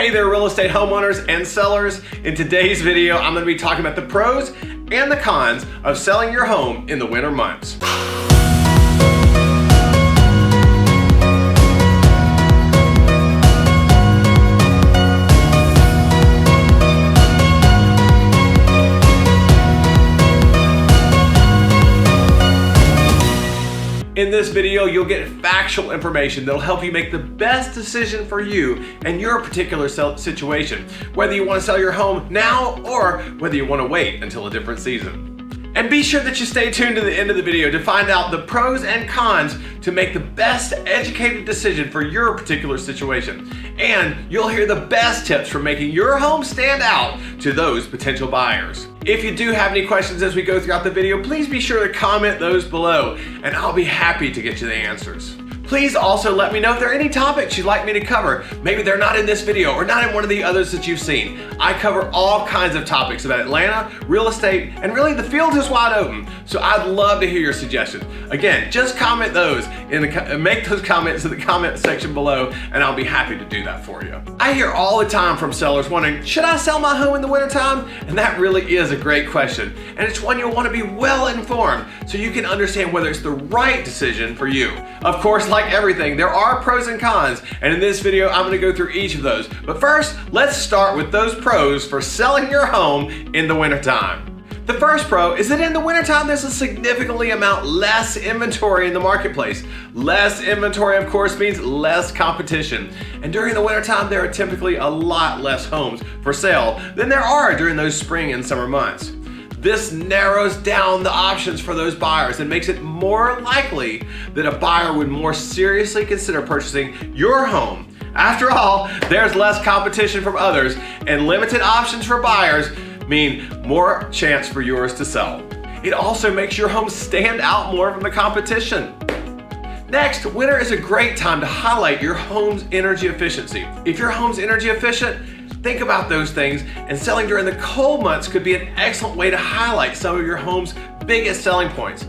Hey there, real estate homeowners and sellers. In today's video, I'm going to be talking about the pros and the cons of selling your home in the winter months. In this video, you'll get factual information that'll help you make the best decision for you and your particular situation, whether you want to sell your home now or whether you want to wait until a different season. And be sure that you stay tuned to the end of the video to find out the pros and cons to make the best educated decision for your particular situation. And you'll hear the best tips for making your home stand out to those potential buyers. If you do have any questions as we go throughout the video, please be sure to comment those below, and I'll be happy to get you the answers. Please also let me know if there are any topics you'd like me to cover. Maybe they're not in this video or not in one of the others that you've seen. I cover all kinds of topics about Atlanta, real estate, and really the field is wide open. So I'd love to hear your suggestions. Again, just comment those make those comments in the comment section below, and I'll be happy to do that for you. I hear all the time from sellers wondering, should I sell my home in the wintertime? And that really is a great question. And it's one you'll want to be well informed so you can understand whether it's the right decision for you. Of course, like everything, there are pros and cons, and in this video I'm going to go through each of those. But first, let's start with those pros for selling your home in the wintertime. The first pro is that in the wintertime there's a significantly amount less inventory in the marketplace. Less inventory, of course, means less competition. And during the wintertime there are typically a lot less homes for sale than there are during those spring and summer months. This narrows down the options for those buyers and makes it more likely that a buyer would more seriously consider purchasing your home. After all, there's less competition from others, and limited options for buyers mean more chance for yours to sell. It also makes your home stand out more from the competition. Next, winter is a great time to highlight your home's energy efficiency. If your home's energy efficient, think about those things, and selling during the cold months could be an excellent way to highlight some of your home's biggest selling points.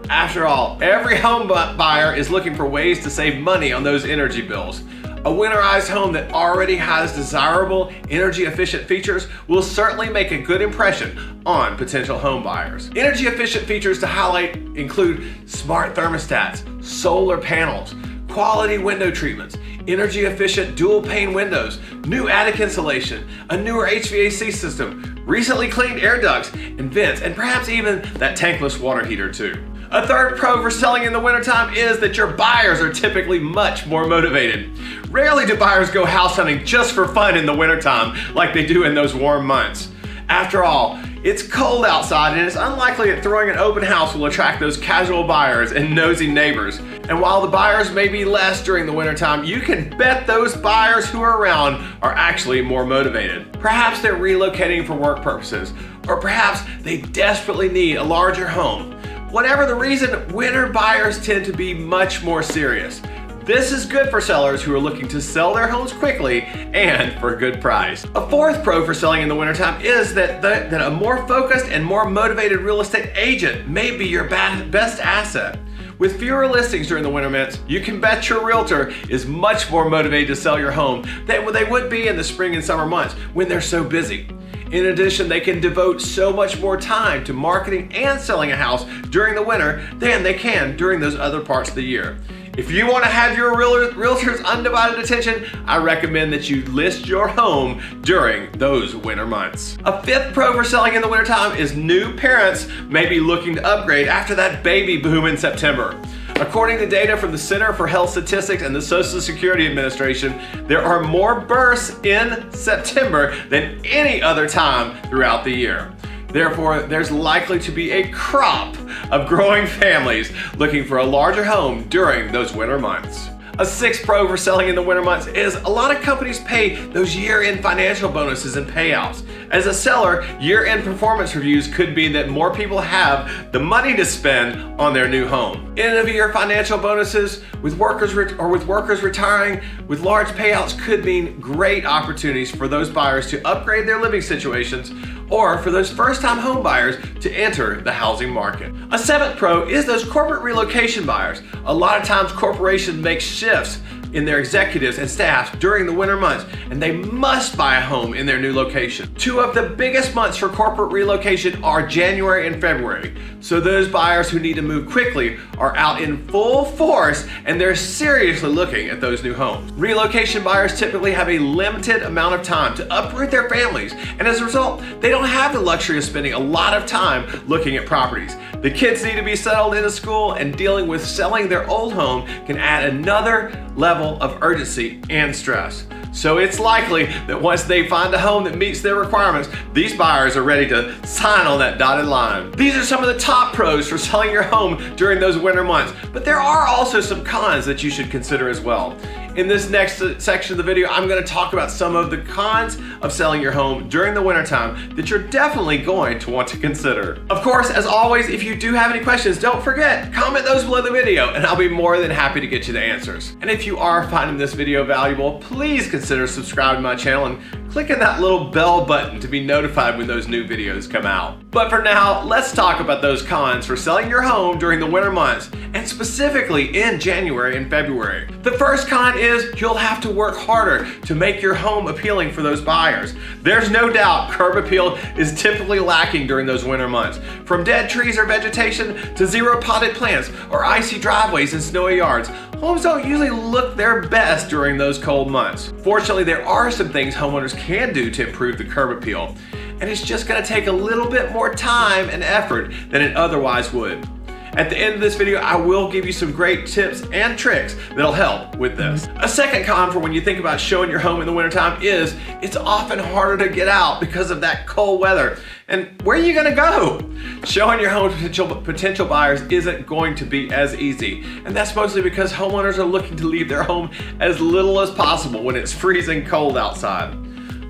After all, every home buyer is looking for ways to save money on those energy bills. A winterized home that already has desirable energy efficient features will certainly make a good impression on potential home buyers. Energy efficient features to highlight include smart thermostats, solar panels, quality window treatments, energy efficient dual pane windows, new attic insulation, a newer HVAC system, recently cleaned air ducts and vents, and perhaps even that tankless water heater too. A third pro for selling in the wintertime is that your buyers are typically much more motivated. Rarely do buyers go house hunting just for fun in the wintertime like they do in those warm months. After all, it's cold outside, and it's unlikely that throwing an open house will attract those casual buyers and nosy neighbors. And while the buyers may be less during the wintertime, you can bet those buyers who are around are actually more motivated. Perhaps they're relocating for work purposes, or perhaps they desperately need a larger home. Whatever the reason, winter buyers tend to be much more serious. This is good for sellers who are looking to sell their homes quickly and for a good price. A fourth pro for selling in the wintertime is that a more focused and more motivated real estate agent may be your best asset. With fewer listings during the winter months, you can bet your realtor is much more motivated to sell your home than they would be in the spring and summer months when they're so busy. In addition, they can devote so much more time to marketing and selling a house during the winter than they can during those other parts of the year. If you want to have your realtor's undivided attention, I recommend that you list your home during those winter months. A fifth pro for selling in the wintertime is new parents may be looking to upgrade after that baby boom in September. According to data from the Center for Health Statistics and the Social Security Administration, there are more births in September than any other time throughout the year. Therefore, there's likely to be a crop of growing families looking for a larger home during those winter months. A sixth pro for selling in the winter months is a lot of companies pay those year-end financial bonuses and payouts. As a seller, year-end performance reviews could be that more people have the money to spend on their new home. End-of-year financial bonuses with workers retiring with large payouts could mean great opportunities for those buyers to upgrade their living situations, or for those first-time home buyers to enter the housing market. A seventh pro is those corporate relocation buyers. A lot of times corporations make shifts in their executives and staff during the winter months, and they must buy a home in their new location. Two of the biggest months for corporate relocation are January and February. So those buyers who need to move quickly are out in full force, and they're seriously looking at those new homes. Relocation buyers typically have a limited amount of time to uproot their families, and as a result, they don't have the luxury of spending a lot of time looking at properties. The kids need to be settled into school, and dealing with selling their old home can add another level of urgency and stress. So it's likely that once they find a home that meets their requirements, these buyers are ready to sign on that dotted line. These are some of the top pros for selling your home during those winter months, but there are also some cons that you should consider as well. In this next section of the video, I'm going to talk about some of the cons of selling your home during the wintertime that you're definitely going to want to consider. Of course, as always, if you do have any questions, don't forget, comment those below the video and I'll be more than happy to get you the answers. And if you are finding this video valuable, please consider subscribing to my channel and clicking that little bell button to be notified when those new videos come out. But for now, let's talk about those cons for selling your home during the winter months, and specifically in January and February. The first con is you'll have to work harder to make your home appealing for those buyers. There's no doubt curb appeal is typically lacking during those winter months. From dead trees or vegetation to zero potted plants or icy driveways and snowy yards, homes don't usually look their best during those cold months. Fortunately, there are some things homeowners can do to improve the curb appeal, and it's just going to take a little bit more time and effort than it otherwise would. At the end of this video, I will give you some great tips and tricks that'll help with this. A second con for when you think about showing your home in the wintertime is it's often harder to get out because of that cold weather. And where are you gonna go? Showing your home to potential buyers isn't going to be as easy. And that's mostly because homeowners are looking to leave their home as little as possible when it's freezing cold outside.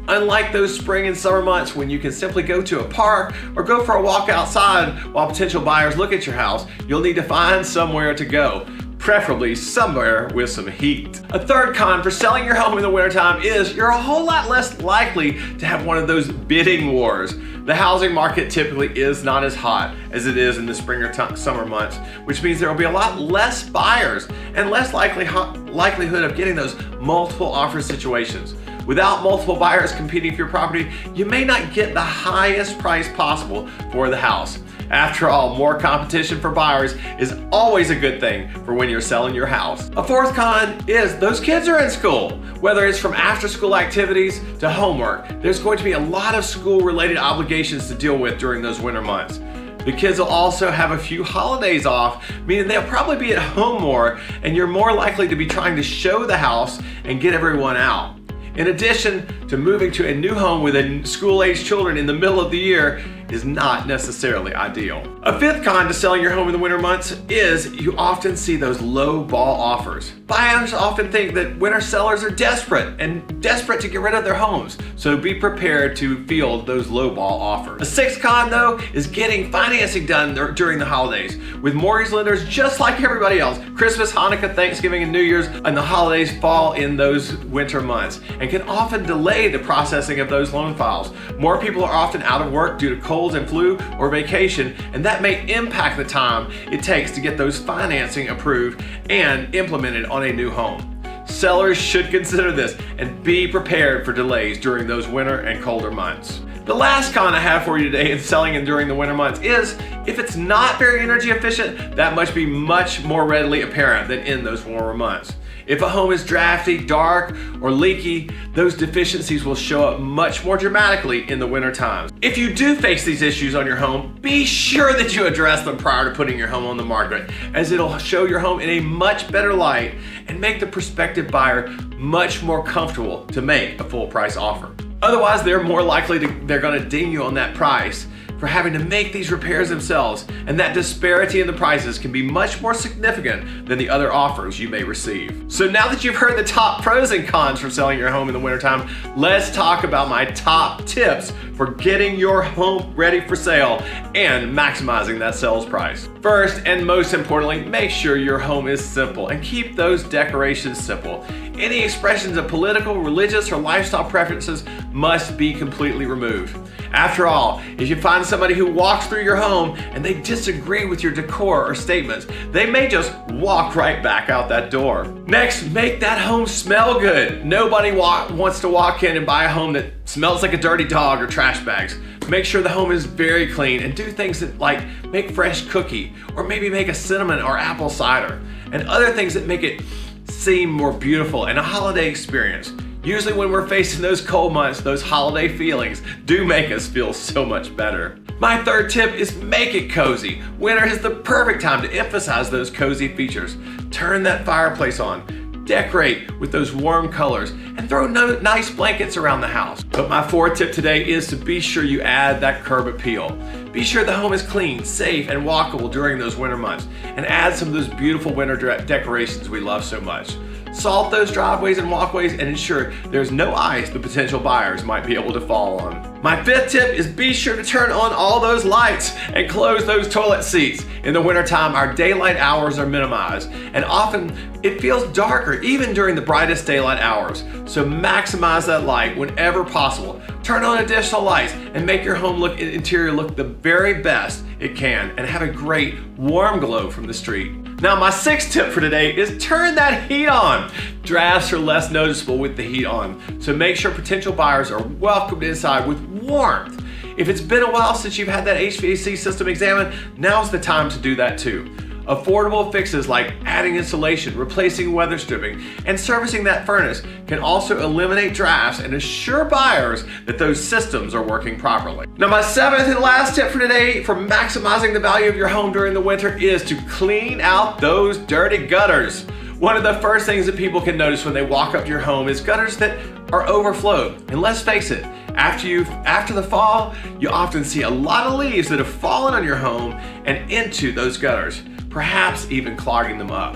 Unlike those spring and summer months when you can simply go to a park or go for a walk outside while potential buyers look at your house, you'll need to find somewhere to go, preferably somewhere with some heat. A third con for selling your home in the wintertime is you're a whole lot less likely to have one of those bidding wars. The housing market typically is not as hot as it is in the spring or summer months, which means there will be a lot less buyers and less likelihood of getting those multiple offer situations. Without multiple buyers competing for your property, you may not get the highest price possible for the house. After all, more competition for buyers is always a good thing for when you're selling your house. A fourth con is those kids are in school. Whether it's from after-school activities to homework, there's going to be a lot of school-related obligations to deal with during those winter months. The kids will also have a few holidays off, meaning they'll probably be at home more, and you're more likely to be trying to show the house and get everyone out. In addition to moving to a new home with school-aged children in the middle of the year is not necessarily ideal. A fifth con to selling your home in the winter months is you often see those low ball offers. Buyers often think that winter sellers are desperate to get rid of their homes, so be prepared to field those low ball offers. A sixth con though is getting financing done during the holidays. With mortgage lenders just like everybody else, Christmas, Hanukkah, Thanksgiving, and New Year's and the holidays fall in those winter months and can often delay the processing of those loan files. More people are often out of work due to colds and flu or vacation, and that may impact the time it takes to get those financing approved and implemented on a new home. Sellers should consider this and be prepared for delays during those winter and colder months. The last con I have for you today in selling and during the winter months is if it's not very energy efficient, that must be much more readily apparent than in those warmer months. If a home is drafty, dark, or leaky, those deficiencies will show up much more dramatically in the winter times. If you do face these issues on your home, be sure that you address them prior to putting your home on the market, as it'll show your home in a much better light and make the prospective buyer much more comfortable to make a full price offer. Otherwise, they're more likely they're gonna ding you on that price for having to make these repairs themselves, and that disparity in the prices can be much more significant than the other offers you may receive. So now that you've heard the top pros and cons for selling your home in the wintertime, let's talk about my top tips for getting your home ready for sale and maximizing that sales price. First, and most importantly, make sure your home is simple and keep those decorations simple. Any expressions of political, religious, or lifestyle preferences must be completely removed. After all, if you find somebody who walks through your home and they disagree with your decor or statements, they may just walk right back out that door. Next, make that home smell good. Nobody wants to walk in and buy a home that smells like a dirty dog or trash bags. Make sure the home is very clean and do things that like make fresh cookie or maybe make a cinnamon or apple cider and other things that make it seem more beautiful and a holiday experience. Usually when we're facing those cold months, those holiday feelings do make us feel so much better. My third tip is make it cozy. Winter is the perfect time to emphasize those cozy features. Turn that fireplace on, decorate with those warm colors, and throw nice blankets around the house. But my fourth tip today is to be sure you add that curb appeal. Be sure the home is clean, safe, and walkable during those winter months, and add some of those beautiful winter decorations we love so much. Salt those driveways and walkways and ensure there's no ice the potential buyers might be able to fall on. My fifth tip is be sure to turn on all those lights and close those toilet seats. In the wintertime, our daylight hours are minimized, and often it feels darker even during the brightest daylight hours. So maximize that light whenever possible. Turn on additional lights and make your home interior look the very best it can and have a great warm glow from the street. Now my sixth tip for today is turn that heat on. Drafts are less noticeable with the heat on, so make sure potential buyers are welcomed inside with warmth. If it's been a while since you've had that HVAC system examined, now's the time to do that too. Affordable fixes like adding insulation, replacing weather stripping, and servicing that furnace can also eliminate drafts and assure buyers that those systems are working properly. Now my seventh and last tip for today for maximizing the value of your home during the winter is to clean out those dirty gutters. One of the first things that people can notice when they walk up to your home is gutters that are overflowed. And let's face it, after the fall, you often see a lot of leaves that have fallen on your home and into those gutters, perhaps even clogging them up.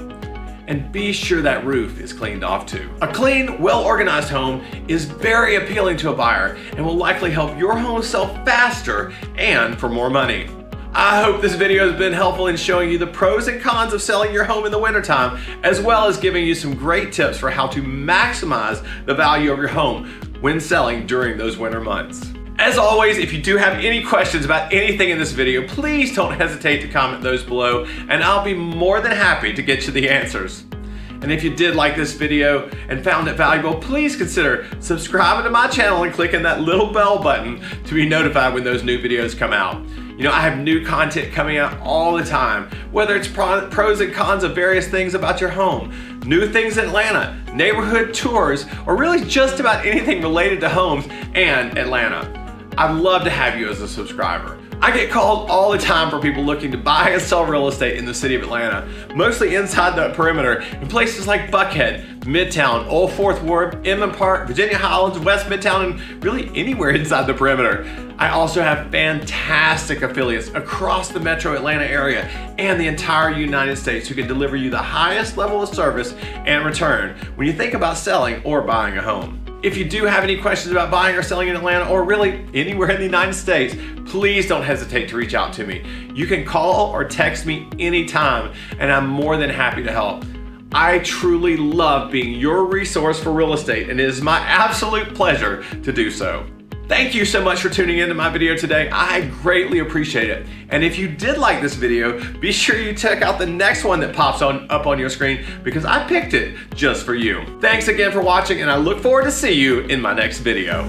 And be sure that roof is cleaned off too. A clean, well-organized home is very appealing to a buyer and will likely help your home sell faster and for more money. I hope this video has been helpful in showing you the pros and cons of selling your home in the wintertime, as well as giving you some great tips for how to maximize the value of your home when selling during those winter months. As always, if you do have any questions about anything in this video, please don't hesitate to comment those below, and I'll be more than happy to get you the answers. And if you did like this video and found it valuable, please consider subscribing to my channel and clicking that little bell button to be notified when those new videos come out. You know, I have new content coming out all the time, whether it's pros and cons of various things about your home, new things in Atlanta, neighborhood tours, or really just about anything related to homes and Atlanta. I'd love to have you as a subscriber. I get called all the time for people looking to buy and sell real estate in the city of Atlanta, mostly inside the perimeter in places like Buckhead, Midtown, Old Fourth Ward, Inman Park, Virginia Highlands, West Midtown, and really anywhere inside the perimeter. I also have fantastic affiliates across the metro Atlanta area and the entire United States who can deliver you the highest level of service and return when you think about selling or buying a home. If you do have any questions about buying or selling in Atlanta or really anywhere in the United States, please don't hesitate to reach out to me. You can call or text me anytime, and I'm more than happy to help. I truly love being your resource for real estate, and it is my absolute pleasure to do so. Thank you so much for tuning into my video today. I greatly appreciate it. And if you did like this video, be sure you check out the next one that pops up on your screen because I picked it just for you. Thanks again for watching, and I look forward to see you in my next video.